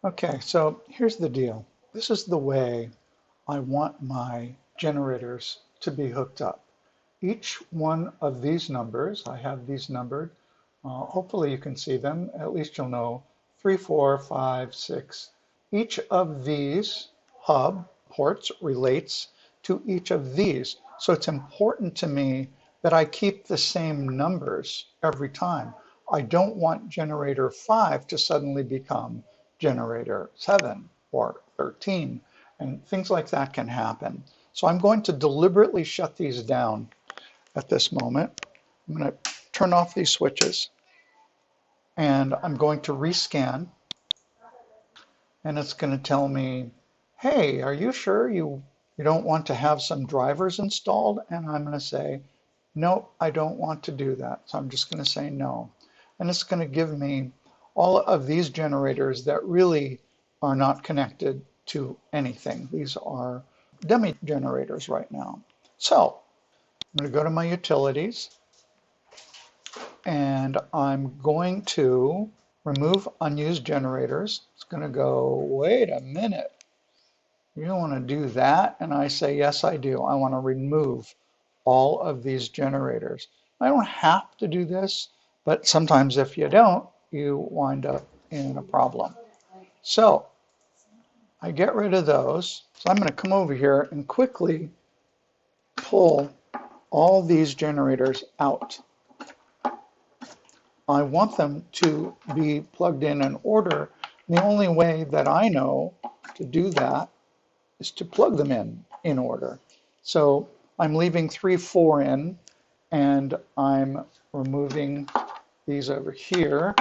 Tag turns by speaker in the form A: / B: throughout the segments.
A: Okay, so here's the deal. This is the way I want my generators to be hooked up. Each one of these numbers, I have these numbered. Hopefully you can see them. At least you'll know 3, 4, 5, 6. Each of these hub ports relates to each of these. So it's important to me that I keep the same numbers every time. I don't want generator 5 to suddenly become generator 7 or 13, and things like that can happen. So I'm going to deliberately shut these down at this moment. I'm going to turn off these switches and I'm going to rescan, and it's going to tell me, hey, are you sure you don't want to have some drivers installed? And I'm going to say, no, I don't want to do that. So I'm just going to say no. And it's going to give me all of these generators that really are not connected to anything. These are dummy generators right now. So I'm going to go to my utilities, and I'm going to remove unused generators. It's going to go, wait a minute, you don't want to do that? And I say, yes, I do. I want to remove all of these generators. I don't have to do this, but sometimes if you don't, you wind up in a problem. So I get rid of those. So I'm going to come over here and quickly pull all these generators out. I want them to be plugged in order. The only way that I know to do that is to plug them in order. So I'm leaving 3, 4 in, and I'm removing these over here,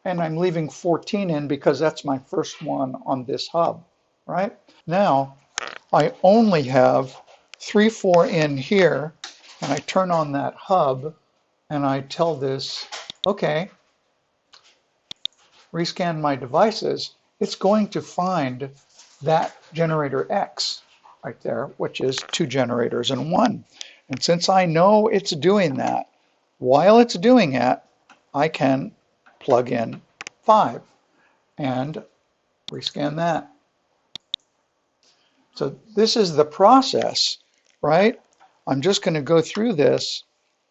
A: and I'm leaving 14 in because that's my first one on this hub, right? Now, I only have 3, 4 in here, and I turn on that hub, and I tell this, okay, rescan my devices. It's going to find that generator X right there, which is 2 generators in 1. And since I know it's doing that, while it's doing it, I can plug in 5 and rescan that. So this is the process, right? I'm just going to go through this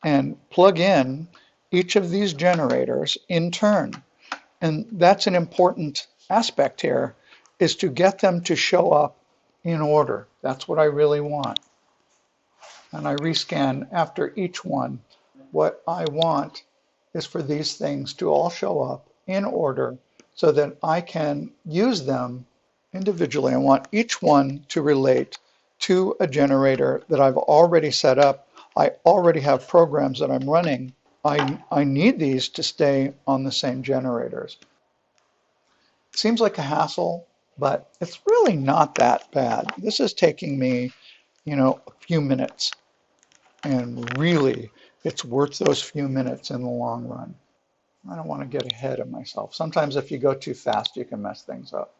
A: and plug in each of these generators in turn. And that's an important aspect here, is to get them to show up in order. That's what I really want. And I rescan after each one. What I want is for these things to all show up in order so that I can use them individually. I want each one to relate to a generator that I've already set up. I already have programs that I'm running. I need these to stay on the same generators. It seems like a hassle, but it's really not that bad. This is taking me, a few minutes, and really it's worth those few minutes in the long run. I don't want to get ahead of myself. Sometimes if you go too fast, you can mess things up.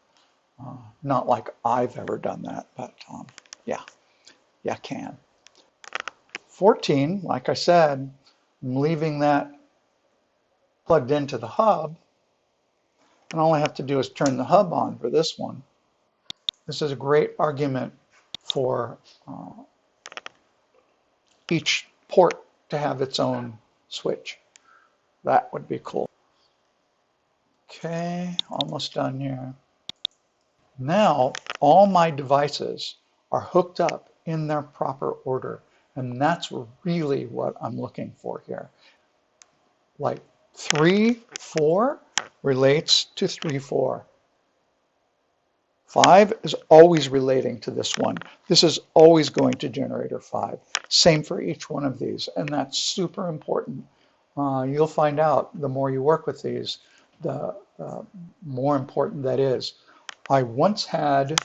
A: Not like I've ever done that, but yeah, you can. 14, like I said, I'm leaving that plugged into the hub, and all I have to do is turn the hub on for this one. This is a great argument for each port to have its own switch. That would be cool. Okay, almost done here. Now, all my devices are hooked up in their proper order, and that's really what I'm looking for here. Like 3, 4 relates to 3, 4. 5 is always relating to this one. This is always going to generator 5. Same for each one of these, and that's super important. You'll find out the more you work with these, the more important that is. I once had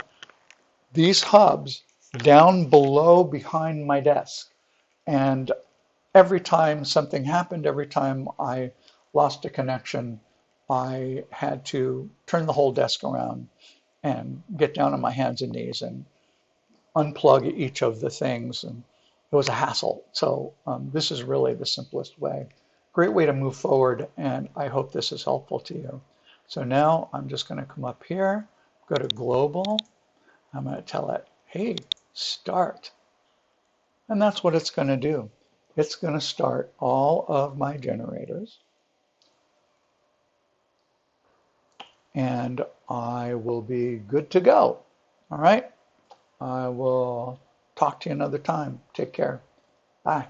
A: these hubs down below behind my desk, and every time something happened, every time I lost a connection, I had to turn the whole desk around and get down on my hands and knees and unplug each of the things, and it was a hassle. So this is really the simplest way. Great way to move forward, and I hope this is helpful to you. So now I'm just going to come up here, go to global. I'm going to tell it, hey, start. And that's what it's going to do. It's going to start all of my generators. And I will be good to go. All right. I will talk to you another time. Take care. Bye.